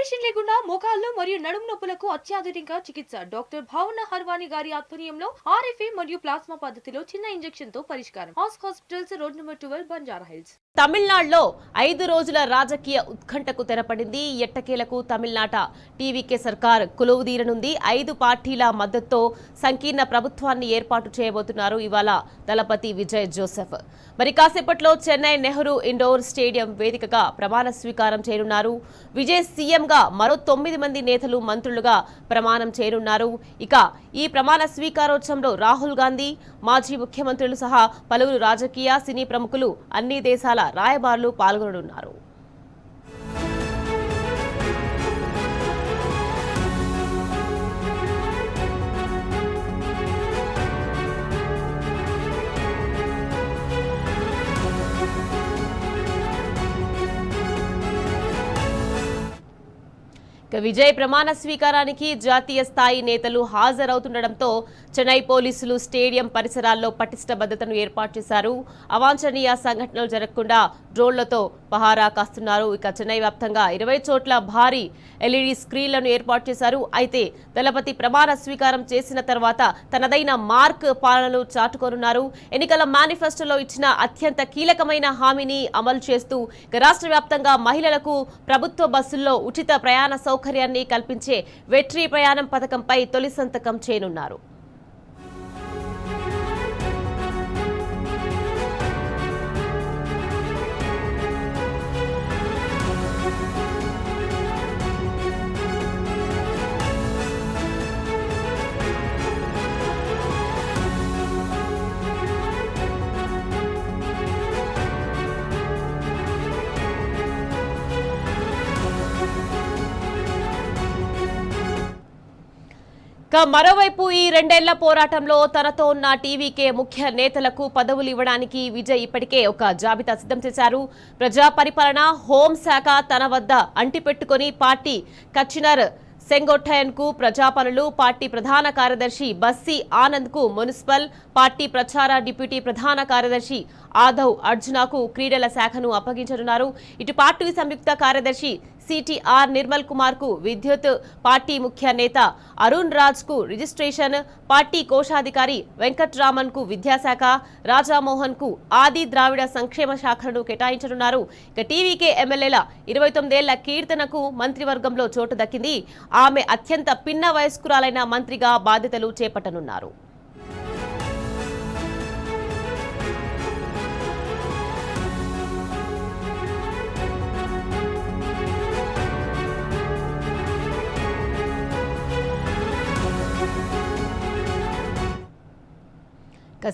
Operation లేకుండా మోకాళ్లు మరియు నడుము నొప్పులకు అత్యాధునిక చికిత్స డాక్టర్ భావన హర్వాణి గారి ఆధ్వర్యంలో ఆర్ఎఫ్ఏ మరియు ప్లాస్మా పద్ధతిలో చిన్న ఇంజెక్షన్ తో పరిష్కారం. Hospitals road number 12 Banjara hills. తమిళనాడులో 5 రోజుల రాజకీయ ఉత్కంఠకు తెరపడింది. ఎట్టకేలకు తమిళనాట టీవీకే సర్కార్ కొలువుదీరనుంది. 5 పార్టీల మద్దతుతో సంకీర్ణ ప్రభుత్వాన్ని ఏర్పాటు చేయబోతున్నారు ఇవాళ దళపతి విజయ్ జోసెఫ్. మరి కాసేపట్లో చెన్నై నెహ్రూ ఇండోర్ స్టేడియం వేదికగా ప్రమాణ స్వీకారం చేయనున్నారు. విజయ్ సీఎంగా మరో 9 మంది నేతలు మంత్రులుగా ప్రమాణం చేయనున్నారు. ఇక ఈ ప్రమాణ స్వీకారోత్సవంలో రాహుల్ గాంధీ, మాజీ ముఖ్యమంత్రులు సహా పలువురు రాజకీయ సినీ ప్రముఖులు, అన్ని దేశాల రాయబారులు పాల్గొననున్నారు. విజయ్ ప్రమాణ స్వీకారానికి జాతీయ స్థాయి నేతలు హాజరవుతుండటంతో చెన్నై పోలీసులు స్టేడియం పరిసరాల్లో పటిష్ట భద్రతను ఏర్పాటు చేశారు. అవాంఛనీయ సంఘటనలు జరగకుండా డ్రోన్లతో పహారా కాస్తున్నారు. ఇక చెన్నై వ్యాప్తంగా 20 చోట్ల భారీ ఎల్ఈడీ స్క్రీన్లను ఏర్పాటు చేశారు. అయితే దళపతి ప్రమాణ స్వీకారం చేసిన తర్వాత తనదైన మార్క్ పాలనను చాటుకోనున్నారు. ఎన్నికల మేనిఫెస్టోలో ఇచ్చిన అత్యంత కీలకమైన హామీని అమలు చేస్తూ రాష్ట్ర వ్యాప్తంగా మహిళలకు ప్రభుత్వ బస్సుల్లో ఉచిత ప్రయాణ సౌకర్యాన్ని కల్పించే వెట్రీ ప్రయాణం పథకంపై తొలి సంతకం చేయనున్నారు. మరోవైపు ఈ 2 ఏళ్ల పోరాటంలో తనతో ఉన్న టీవీకే ముఖ్య నేతలకు పదవులు ఇవ్వడానికి విజయ్ ఇప్పటికే ఒక జాబితా సిద్ధం చేశారు. ప్రజా పరిపాలన, హోంశాఖ తన వద్ద అంటిపెట్టుకుని పార్టీ కన్వీనర్ సెంగోట్టయన్ కు ప్రజా పనులు, పార్టీ ప్రధాన కార్యదర్శి బస్సి ఆనంద్ కు మున్సిపల్, పార్టీ ప్రచార డిప్యూటీ ప్రధాన కార్యదర్శి ఆదవ్ అర్జునాకు క్రీడల శాఖను అప్పగించనున్నారు. ఇటు పార్టీ సంయుక్త కార్యదర్శి సిటిఆర్ నిర్మల్ కుమార్ కు విద్యుత్, పార్టీ ముఖ్య నేత అరుణ్ రాజ్ కు రిజిస్ట్రేషన్, పార్టీ కోశాధికారి వెంకట్రామన్ కు విద్యాశాఖ, రాజామోహన్ కు ఆది ద్రావిడ సంక్షేమ శాఖను కేటాయించనున్నారు. ఇక టీవీకే ఎమ్మెల్యేల 29 ఏళ్ల కీర్తనకు మంత్రివర్గంలో చోటు దక్కింది. ఆమె అత్యంత పిన్న వయస్కురాలైన మంత్రిగా బాధ్యతలు చేపట్టనున్నారు.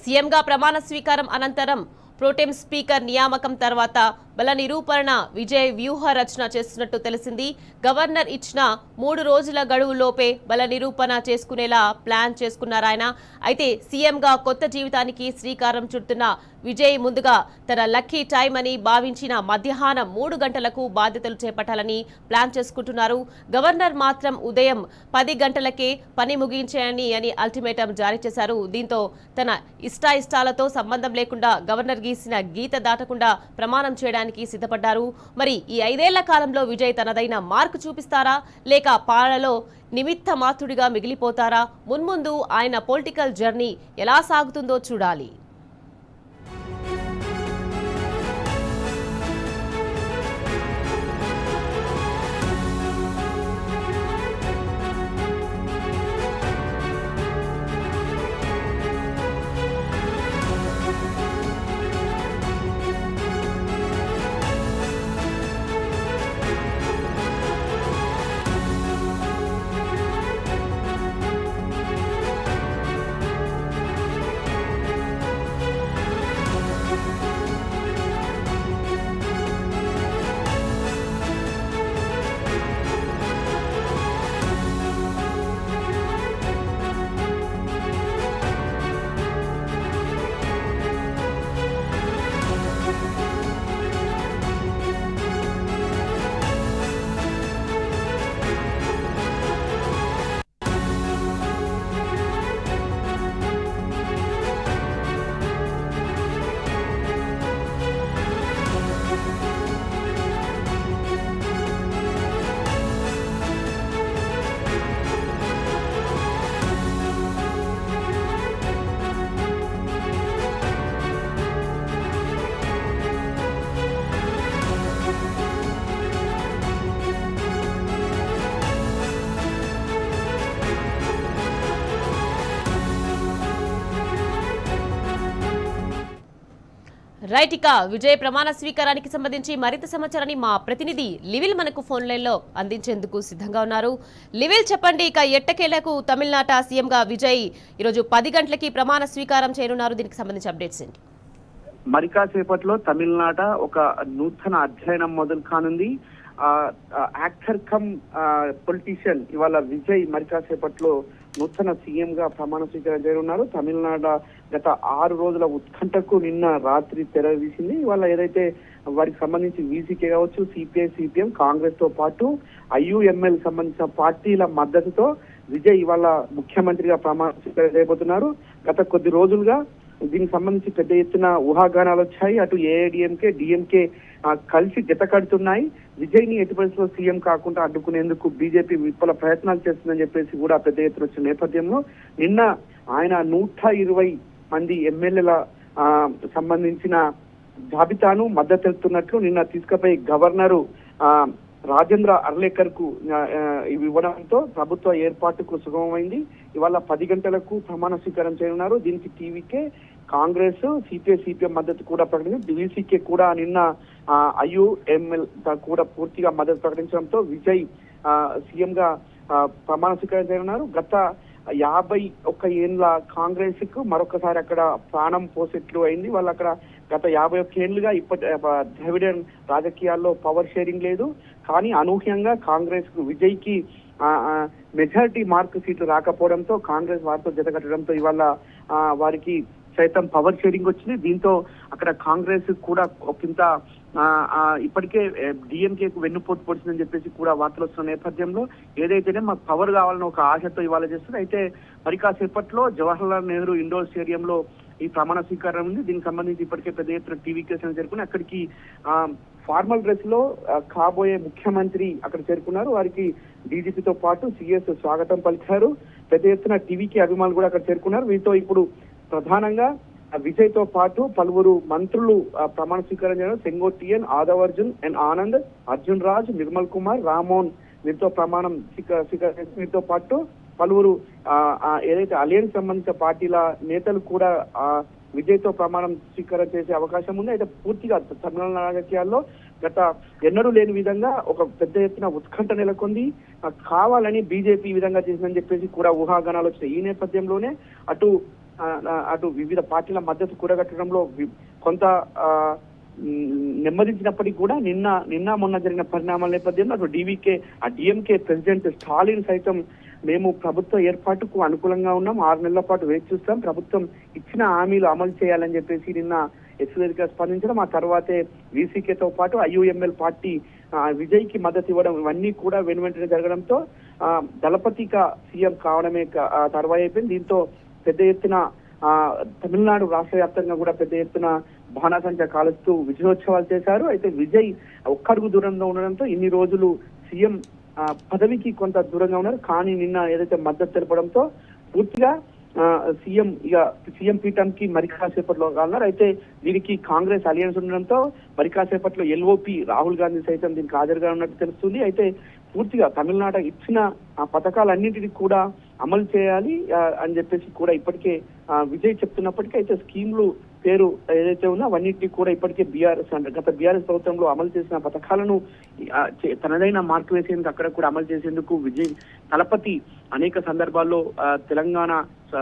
సీఎంగా ప్రమాణ స్వీకారం అనంతరం ప్రోటెం స్పీకర్ నియామకం తర్వాత బల నిరూపణ విజయ్ వ్యూహ రచన చేస్తున్నట్టు తెలిసింది. గవర్నర్ ఇచ్చిన 3 రోజుల గడువులోపే బల నిరూపణ చేసుకునేలా ప్లాన్ చేసుకున్నారు ఆయన. అయితే సీఎంగా కొత్త జీవితానికి శ్రీకారం చుడుతున్న విజయ్ ముందుగా తన లక్కీ టైం అని భావించిన మధ్యాహ్నం 3 గంటలకు బాధ్యతలు చేపట్టాలని ప్లాన్ చేసుకుంటున్నారు. గవర్నర్ మాత్రం ఉదయం 10 గంటలకే పని ముగించేయని అని అల్టిమేటం జారీ చేశారు. దీంతో తన ఇష్టాయిష్టాలతో సంబంధం లేకుండా గవర్నర్ గీసిన గీత దాటకుండా ప్రమాణం చేయడానికి సిద్ధపడ్డారు. మరి ఈ 5 ఏళ్ల కాలంలో విజయ్ తనదైన మార్కు చూపిస్తారా, లేక పాలనలో నిమిత్త మాత్రుడిగా మిగిలిపోతారా? మున్ముందు ఆయన పొలిటికల్ జర్నీ ఎలా సాగుతుందో చూడాలి. రైట్, ఇక విజయ్ ప్రమాణ స్వీకారానికి సంబంధించి మరింత సమాచారాన్ని మా ప్రతినిధి లివిల్ మనకు ఫోన్ లైన్ లో అందించేందుకు సిద్ధంగా ఉన్నారు. లివిల్, చెప్పండి, ఇక ఎట్టకేలకు తమిళనాట సీఎంగా విజయ్ ఈరోజు 10 గంటలకి ప్రమాణ స్వీకారం చేయనున్నారు. దీనికి సంబంధించి అప్డేట్స్ ఏంటి? మరి కాసేపట్లో తమిళనాట ఒక నూతన అధ్యయనం మొదలు కానుంది. యాక్టర్ కమ్ పొలిటీషియన్ ఇవాళ విజయ్ మరి కాసేపట్లో నూతన సీఎం గా ప్రమాణ స్వీకారం చేయనున్నారు. తమిళనాడు గత 6 రోజుల ఉత్కంఠకు నిన్న రాత్రి తెరదీసింది. ఇవాళ ఏదైతే వారికి సంబంధించి వీసీకే కావచ్చు, సిపిఐ, సిపిఎం, కాంగ్రెస్ తో పాటు ఐయుఎంఎల్ సంబంధించిన పార్టీల మద్దతుతో విజయ్ ఇవాళ ముఖ్యమంత్రిగా ప్రమాణ స్వీకారం చేయబోతున్నారు. గత కొద్ది రోజులుగా దీనికి సంబంధించి పెద్ద ఎత్తున ఊహాగానాలు వచ్చాయి. అటు ఏఐడిఎంకే, డిఎంకే కలిసి జతకడుతున్నాయి. విజయ్ ని ఎట్టి పరిస్థితుల్లో సీఎం కాకుండా అడ్డుకునేందుకు బీజేపీ విఫల ప్రయత్నాలు చేస్తుందని చెప్పేసి కూడా పెద్ద ఎత్తున వచ్చిన నేపథ్యంలో నిన్న ఆయన 120 మంది ఎమ్మెల్యేల సంబంధించిన జాబితాను మద్దతు తెలుపుతున్నట్లు నిన్న తీసుకుపోయి గవర్నరు రాజేంద్ర అర్లేకర్ కు ఇవ్వడంతో ప్రభుత్వ ఏర్పాటుకు సుగమమైంది. ఇవాళ 10 గంటలకు ప్రమాణ స్వీకారం చేయనున్నారు. దీనికి టీవీకే, కాంగ్రెస్, సిపిఐ, సిపిఎం మద్దతు కూడా ప్రకటించింది. డివిసికే కూడా నిన్న ఐయుఎంఎల్ కూడా పూర్తిగా మద్దతు ప్రకటించడంతో విజయ్ సీఎం గా ప్రమాణ స్వీకారం చేయనున్నారు. గత 51 ఏళ్ల కాంగ్రెస్ కు మరొకసారి అక్కడ ప్రాణం పోసేట్లు అయింది. వాళ్ళు అక్కడ గత 51 ఏళ్లుగా ఇప్పటి ద్రవిడన్ రాజకీయాల్లో పవర్ షేరింగ్ లేదు. కానీ అనూహ్యంగా కాంగ్రెస్ కు విజయ్ కి మెజారిటీ మార్క్ సీట్లు రాకపోవడంతో కాంగ్రెస్ వారితో జతకట్టడంతో ఇవాళ వారికి సైతం పవర్ షేరింగ్ వచ్చింది. దీంతో అక్కడ కాంగ్రెస్ కూడా ఒకంత ఇప్పటికే డిఎంకేకు వెన్నుపోటు పొడిచిందని చెప్పేసి కూడా వార్తలు వస్తున్న నేపథ్యంలో ఏదైతేనే మాకు పవర్ కావాలని ఒక ఆశతో ఇవాళ చేస్తుంది. అయితే మరి కాసేపట్లో జవహర్లాల్ నెహ్రూ ఇండోర్ స్టేడియంలో ఈ ప్రమాణ స్వీకారం ఉంది. దీనికి సంబంధించి ఇప్పటికే పెద్ద ఎత్తున టీవీ కేసులు జరుపుకుని అక్కడికి ఫార్మల్ డ్రెస్ లో కాబోయే ముఖ్యమంత్రి అక్కడ చేరుకున్నారు. వారికి డీజీపీతో పాటు సిఎస్ స్వాగతం పలికారు. పెద్ద ఎత్తున టీవీకి అభిమానులు కూడా అక్కడ చేరుకున్నారు. వీటితో ఇప్పుడు ప్రధానంగా విజయ్ తో పాటు పలువురు మంత్రులు ప్రమాణ స్వీకారం చేయడం. సెంగోట్టియన్, ఆదవర్జున్, ఎన్ ఆనంద్, అర్జున్ రాజ్, నిర్మల్ కుమార్, రామోన్ వీరితో ప్రమాణం స్వీకారం. వీరితో పాటు పలువురు ఏదైతే అలయన్స్ సంబంధించిన పార్టీల నేతలు కూడా విజయ్ తో ప్రమాణం స్వీకారం చేసే అవకాశం ఉంది. అయితే పూర్తిగా తమిళనాడు రాజకీయాల్లో గత ఎన్నడూ లేని విధంగా ఒక పెద్ద ఎత్తున ఉత్కంఠ నెలకొంది. కావాలని బీజేపీ ఈ విధంగా చేసిందని చెప్పేసి కూడా ఊహాగానాలు వచ్చినాయి. ఈ నేపథ్యంలోనే అటు వివిధ పార్టీల మద్దతు కూడగట్టడంలో కొంత నెమ్మదించినప్పటికీ కూడా నిన్న మొన్న జరిగిన పరిణామాల నేపథ్యంలో అటు డిఎంకే ప్రెసిడెంట్ స్టాలిన్ సైతం మేము ప్రభుత్వ ఏర్పాటుకు అనుకూలంగా ఉన్నాం, 6 నెలల పాటు వేచి చూస్తాం, ప్రభుత్వం ఇచ్చిన హామీలు అమలు చేయాలని చెప్పేసి నిన్న ఎక్స్వేదిగా స్పందించడం. ఆ తర్వాతే వీసీకేతో పాటు ఐయుఎంఎల్ పార్టీ విజయ్ కి మద్దతు ఇవ్వడం ఇవన్నీ కూడా వెనువెంటనే జరగడంతో దళపతిగా సీఎం కావడమే తర్వాయి అయిపోయింది. దీంతో పెద్ద ఎత్తున తమిళనాడు రాష్ట్ర వ్యాప్తంగా కూడా పెద్ద ఎత్తున బాణాసంచా కాలుస్తూ విజయోత్సవాలు చేశారు. అయితే విజయ్ ఒక్కడుగు దూరంలో ఉండడంతో ఇన్ని రోజులు సీఎం పదవికి కొంత దూరంగా ఉన్నారు. కానీ నిన్న ఏదైతే మద్దతు తెలపడంతో పూర్తిగా సీఎం పీఠంకి మరి కాసేపట్లో అన్నారు. అయితే దీనికి కాంగ్రెస్ అలియన్స్ ఉండడంతో మరి కాసేపట్లో ఎల్ఓపి రాహుల్ గాంధీ సైతం దీనికి హాజరుగా ఉన్నట్టు తెలుస్తుంది. అయితే పూర్తిగా తమిళనాడు ఇచ్చిన పథకాలన్నింటినీ కూడా అమలు చేయాలి అని చెప్పేసి కూడా ఇప్పటికే విజయ్ చెప్తున్నప్పటికీ అయితే స్కీమ్లు పేరు ఏదైతే ఉందో అవన్నింటినీ కూడా ఇప్పటికే గత బీఆర్ఎస్ ప్రభుత్వంలో అమలు చేసిన పథకాలను తనదైన మార్పు వేసేందుకు అక్కడ కూడా అమలు చేసేందుకు విజయ్ తలపతి అనేక సందర్భాల్లో తెలంగాణ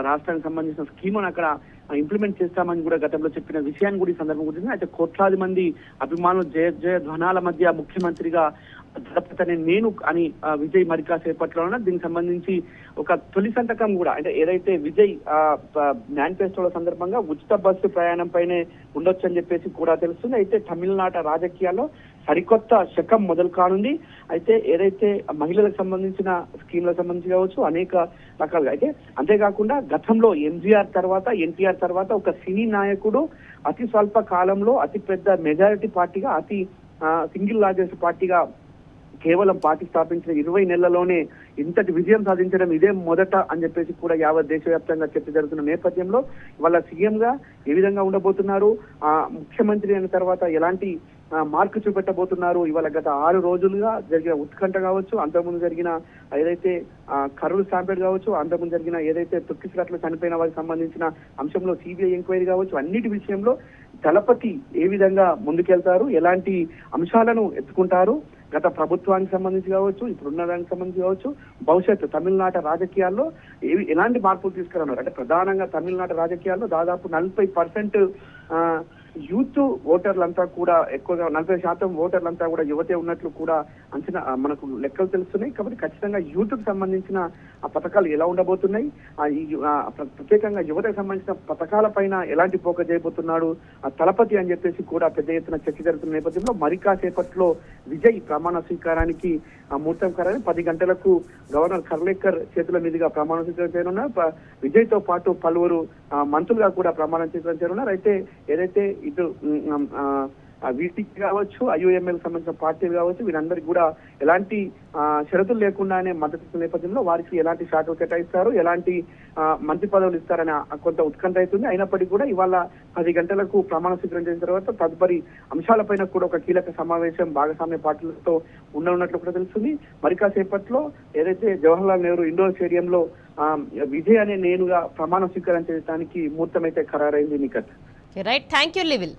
రాష్ట్రానికి సంబంధించిన స్కీమ్ను అక్కడ ఇంప్లిమెంట్ చేస్తామని కూడా గతంలో చెప్పిన విషయాన్ని కూడా ఈ సందర్భం గురించి అయితే కోట్లాది మంది అభిమానులు జయ ధ్వనాల మధ్య ముఖ్యమంత్రిగా దళపతి నేను అని విజయ్ మరి కాసేపట్లో దీనికి సంబంధించి ఒక తొలి సంతకం కూడా అంటే ఏదైతే విజయ్ మేనిఫెస్టోల సందర్భంగా ఉచిత బస్సు ప్రయాణం పైనే ఉండొచ్చు అని చెప్పేసి కూడా తెలుస్తుంది. అయితే తమిళనాడు రాజకీయాల్లో సరికొత్త శకం మొదలు కానుంది. అయితే ఏదైతే మహిళలకు సంబంధించిన స్కీమ్లకు సంబంధించి కావచ్చు అనేక రకాలుగా అయితే అంతేకాకుండా గతంలో ఎన్టీఆర్ తర్వాత ఒక సినీ నాయకుడు అతి స్వల్ప కాలంలో అతి పెద్ద మెజారిటీ పార్టీగా సింగిల్ లార్జెస్ట్ పార్టీగా కేవలం పార్టీ స్థాపించిన 20 నెలల్లోనే ఇంతటి విజయం సాధించడం ఇదే మొదట అని చెప్పేసి కూడా యావత్ దేశవ్యాప్తంగా చర్చ జరుగుతున్న నేపథ్యంలో వాళ్ళ సీఎం గా ఏ విధంగా ఉండబోతున్నారు, ముఖ్యమంత్రి అయిన తర్వాత ఎలాంటి మార్కు చూపెట్టబోతున్నారు. ఇవాళ గత 6 రోజులుగా జరిగిన ఉత్కంఠ కావచ్చు, అంతకుముందు జరిగిన ఏదైతే కర్నూలు స్టాంపేడ్ కావచ్చు, అంతకుముందు జరిగిన ఏదైతే తొక్కిసలాట్లో చనిపోయిన వారికి సంబంధించిన అంశంలో సిబిఐ ఎంక్వైరీ కావచ్చు, అన్నిటి విషయంలో దళపతి ఏ విధంగా ముందుకెళ్తారు, ఎలాంటి అంశాలను ఎత్తుకుంటారు, గత ప్రభుత్వానికి సంబంధించి కావచ్చు, ఇప్పుడున్న దానికి సంబంధించి కావచ్చు, భవిష్యత్తు తమిళనాట రాజకీయాల్లో ఎలాంటి మార్పులు తీసుకురానున్నారు. అంటే ప్రధానంగా తమిళనాట రాజకీయాల్లో దాదాపు 40% యూత్ ఓటర్లంతా కూడా ఎక్కువగా 40% ఓటర్లంతా కూడా యువతే ఉన్నట్లు కూడా అంచనా మనకు లెక్కలు తెలుస్తున్నాయి. కాబట్టి ఖచ్చితంగా యూత్ కు సంబంధించిన ఆ పథకాలు ఎలా ఉండబోతున్నాయి, ప్రత్యేకంగా యువతకు సంబంధించిన పథకాల పైన ఎలాంటి పోక చేయబోతున్నాడు ఆ తలపతి అని చెప్పేసి కూడా పెద్ద ఎత్తున చర్చ జరుగుతున్న నేపథ్యంలో మరి కాసేపట్లో విజయ్ ప్రమాణ స్వీకారానికి ముహూర్తం ఖరారు. 10 గంటలకు గవర్నర్ కర్లేకర్ చేతుల మీదుగా ప్రమాణ స్వీకారం చేయనున్నారు. విజయ్ తో పాటు పలువురు మంత్రులుగా కూడా ప్రమాణ స్వీకారం చేయనున్నారు. అయితే ఏదైతే ఇటు వీటికి కావచ్చు, ఐయుఎంఎల్ సంబంధించిన పార్టీలు కావచ్చు, వీరందరికీ కూడా ఎలాంటి షరతులు లేకుండానే మద్దతు నేపథ్యంలో వారికి ఎలాంటి శాఖలు కేటాయిస్తారు, ఎలాంటి మంత్రి పదవులు ఇస్తారని కొంత ఉత్కంఠ అవుతుంది. అయినప్పటికీ కూడా ఇవాళ 10 గంటలకు ప్రమాణ స్వీకారం చేసిన తర్వాత తదుపరి అంశాలపైన కూడా ఒక కీలక సమావేశం భాగస్వామ్య పార్టీలతో ఉండనున్నట్లు కూడా తెలుస్తుంది. మరి కాసేపట్లో ఏదైతే జవహర్లాల్ నెహ్రూ ఇండోర్ స్టేడియంలో విజయ్ అనే నేనుగా ప్రమాణ స్వీకారం చేయడానికి ముహూర్తం అయితే ఖరారైంది. నిఖత్. Right, thank you లివిల్.